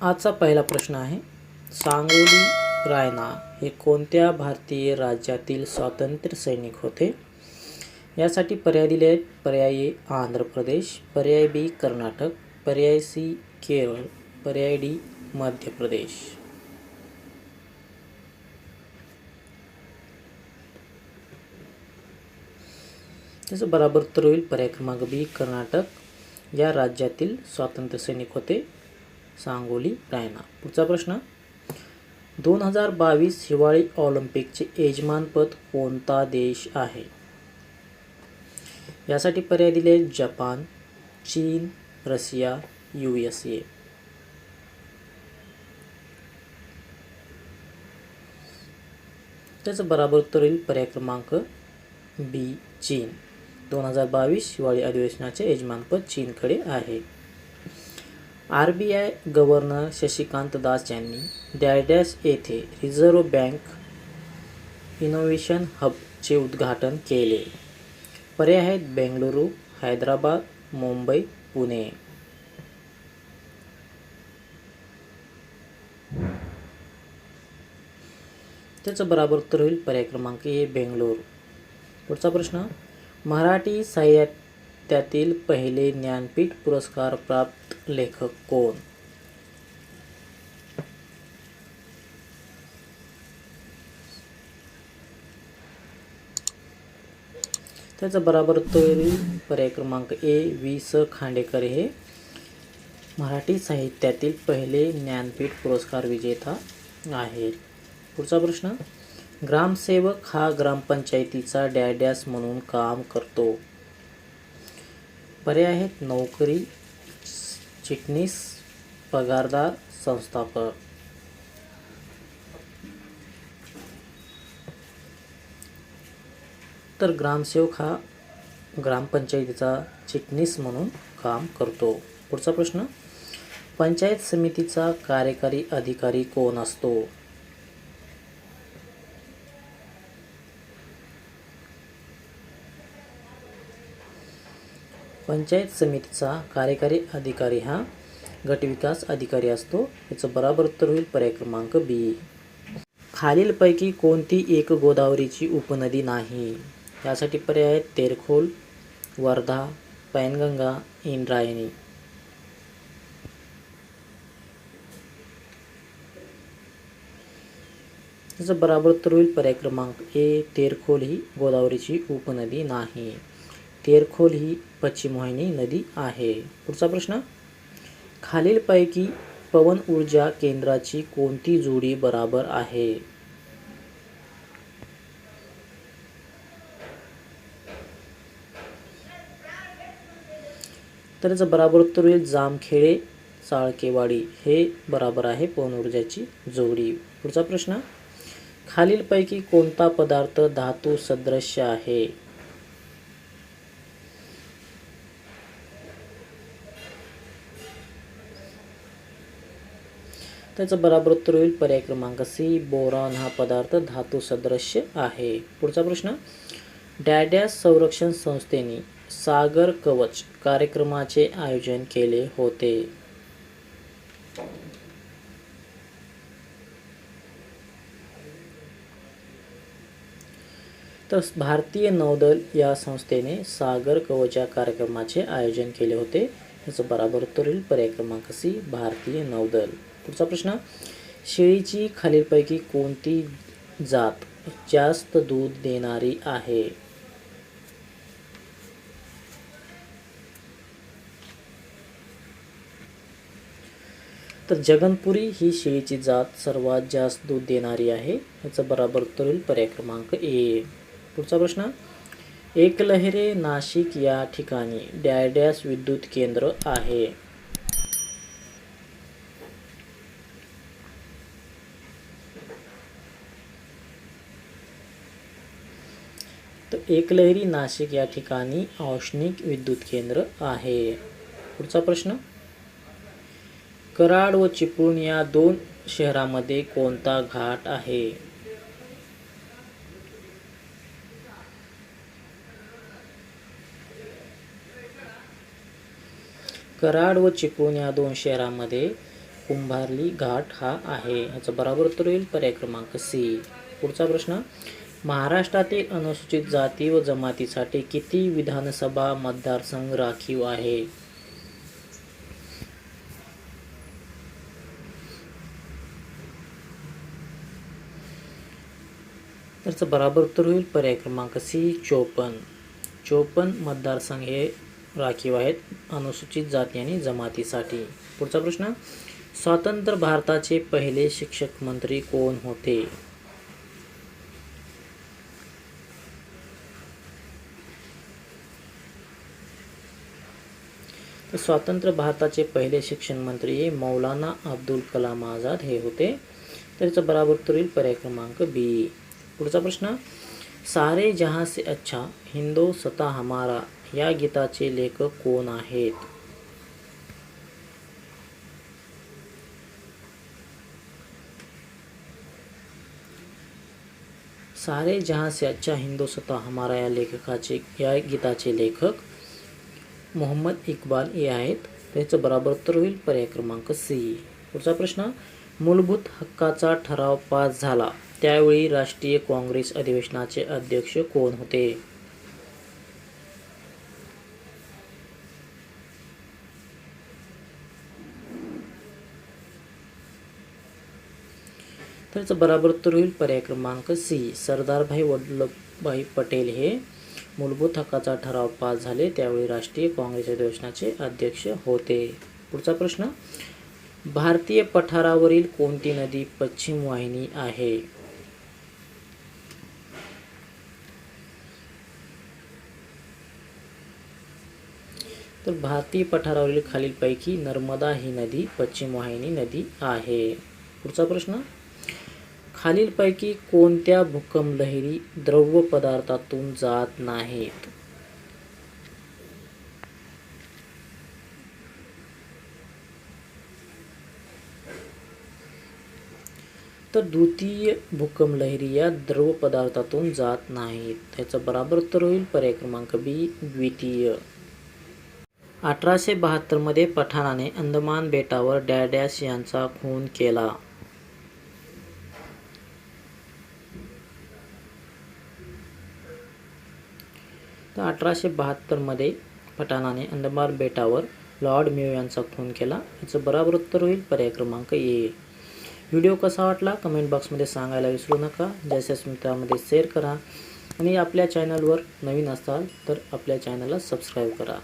आजचा पहिला प्रश्न आहे, सांगोली रायना हे कोणत्या भारतीय राज्यातील स्वातंत्र्य सैनिक होते? यासाठी पर्याय दिले आहेत. पर्याय ए आंध्र प्रदेश, पर्याय बी कर्नाटक, पर्याय सी केरळ, पर्याय डी मध्य प्रदेश. त्याचं बराबर उत्तर होईल पर्याय क्रमांक बी कर्नाटक या राज्यातील स्वातंत्र्य सैनिक होते सांगोली रायना. पुढचा प्रश्न, 2022 हिवाळी ऑलिम्पिकचे यजमानपद कोणता देश आहे? यासाठी पर्याय दिले जपान, चीन, रशिया, USA. त्याचं बराबर उत्तर होईल पर्याय क्रमांक बी चीन. 2022 हिवाळी अधिवेशनाचे यजमानपद चीनकडे आहे. RBI गव्हर्नर शशिकांत दास यांनी डॅश येथे रिझर्व्ह बँक इनोव्हेशन हबचे उद्घाटन केले. पर्याय आहेत बेंगळुरू, हैदराबाद, मुंबई, पुणे. त्याचं बराबर उत्तर होईल पर्याय क्रमांक ए बेंगळुरू. पुढचा प्रश्न, मराठी साहित्यातील पहिले ज्ञानपीठ पुरस्कार प्राप्त लेखक कोण? त्याचं बराबर उत्तर होईल पर्याय क्रमांक ए वि.स. खांडेकर हे मराठी साहित्यातील पहिले ज्ञानपीठ पुरस्कार विजेता आहेत. पुढचा प्रश्न, ग्रामसेवक हा ग्रामपंचायतीचा डॅश म्हणून काम करतो. पर्याय आहेत नोकरी, चिटणीस, पगारदार, संस्थापक. तर ग्रामसेवक हा ग्रामपंचायतीचा चिटणीस म्हणून काम करतो. पुढचा प्रश्न, पंचायत समितीचा कार्यकारी अधिकारी कोण असतो? पंचायत समितीचा कार्यकारी अधिकारी हा गटविकास अधिकारी असतो. याचं बराबर उत्तर होईल पर्याय क्रमांक बी. खालीलपैकी कोणती एक गोदावरीची उपनदी नाही? यासाठी पर्याय आहेत तेरखोल, वर्धा, पैनगंगा, इंद्रायणी. त्याचं बराबर उत्तर होईल पर्याय क्रमांक ए तेरखोल ही गोदावरीची उपनदी नाही. तेरखोल ही पश्चिम वाहिनी नदी आहे. पुढचा प्रश्न, खालीलपैकी पवन ऊर्जा केंद्राची कोणती जोडी बरोबर आहे? तर याचं बराबर उत्तर होईल जामखेडे चाळकेवाडी हे बरोबर आहे पवन ऊर्जाची जोडी. पुढचा प्रश्न, खालीलपैकी कोणता पदार्थ धातू सदृश्य आहे? त्याचं बराबर उत्तर होईल पर्याय क्रमांक सी बोरॉन हा पदार्थ धातू सदृश्य आहे. पुढचा प्रश्न, डॅश संरक्षण संस्थेने सागर कवच कार्यक्रमाचे आयोजन केले होते. तर भारतीय नौदल या संस्थेने सागर कवच या कार्यक्रमाचे आयोजन केले होते. याचं बराबर उत्तर होईल पर्याय क्रमांक सी भारतीय नौदल. पुढचा प्रश्न, शेळीची खालीलपैकी कोणती जात जास्त दूध देणारी आहे? तर जगनपुरी ही शेळीची जात सर्वात जास्त दूध देणारी आहे. याचं बराबर उत्तर होईल पर्याय क्रमांक ए. पुढचा प्रश्न, एकलहरे नाशिक या ठिकाणी डॅश विद्युत केंद्र आहे. तर एकलहरी नाशिक या ठिकाणी औष्णिक विद्युत केंद्र आहे. पुढचा प्रश्न, कराड व चिपळूण या दोन शहरांमध्ये कोणता घाट आहे? कराड व चिपळूण या दोन शहरांमध्ये कुंभारली घाट हा आहे? याचं बरोबर उत्तर होईल पर्याय क्रमांक सी. पुढचा प्रश्न, महाराष्ट्रातील अनुसूचित जाती व जमातीसाठी किती विधानसभा मतदारसंघ राखीव आहे? त्याचं बरोबर उत्तर होईल पर्याय क्रमांक सी 54 मतदारसंघ हे राखीव आहेत अनुसूचित जाती आणि जमातीसाठी. पुढचा प्रश्न, स्वतंत्र भारताचे पहिले शिक्षक मंत्री कोण होते? तर स्वतंत्र भारताचे पहिले शिक्षण मंत्री मौलाना अब्दुल कलाम आझाद हे होते. त्याचं बरोबर उत्तर होईल पर्याय क्रमांक बी. पुढचा प्रश्न, सारे जहां से अच्छा हिंदोसता हमारा या गीताचे लेखक कोण आहेत? सारे जहां से अच्छा हिंदोसता हमारा या गीताचे लेखक मोहम्मद इक्बाल हे आहेत. त्याचं बरोबर उत्तर होईल पर्याय क्रमांक सी. पुढचा प्रश्न, मूलभूत हक्काचा ठराव पास झाला त्यावेळी राष्ट्रीय काँग्रेस अधिवेशनाचे अध्यक्ष कोण होते? त्याचं बरोबर उत्तर होईल पर्याय क्रमांक सी. सरदारभाई वल्लभभाई पटेल हे मूलभूत हक्काचा ठराव पास झाले त्यावेळी राष्ट्रीय काँग्रेस अधिवेशनाचे अध्यक्ष होते. पुढचा प्रश्न, भारतीय पठारावरील कोणती नदी पश्चिम वाहिनी आहे? तर भारतीय पठारावरील खालीलपैकी नर्मदा ही नदी पश्चिम वाहिनी नदी आहे. पुढचा प्रश्न, खालीलपैकी कोणत्या भूकंप लहरी द्रव पदार्थातून जात नाहीत? तर द्वितीय भूकंप लहरी या द्रव पदार्थातून जात नाहीत. त्याचं बरोबर उत्तर होईल पर्याय क्रमांक बी द्वितीय. 1872 मध्ये पठाणाने अंदमान बेटावर डॅश यांचा खून केला? तर 1872 मध्ये पठाणाने अंदमान बेटावर लॉर्ड मेयो यांचा खून केला. याचं बरोबर उत्तर होईल पर्याय क्रमांक ए. व्हिडिओ कसा वाटला कमेंट बॉक्समध्ये सांगायला विसरू नका. जास्तीत मित्रांमध्ये शेअर करा आणि आपल्या चॅनलवर नवीन असाल तर आपल्या चॅनलला सबस्क्राईब करा.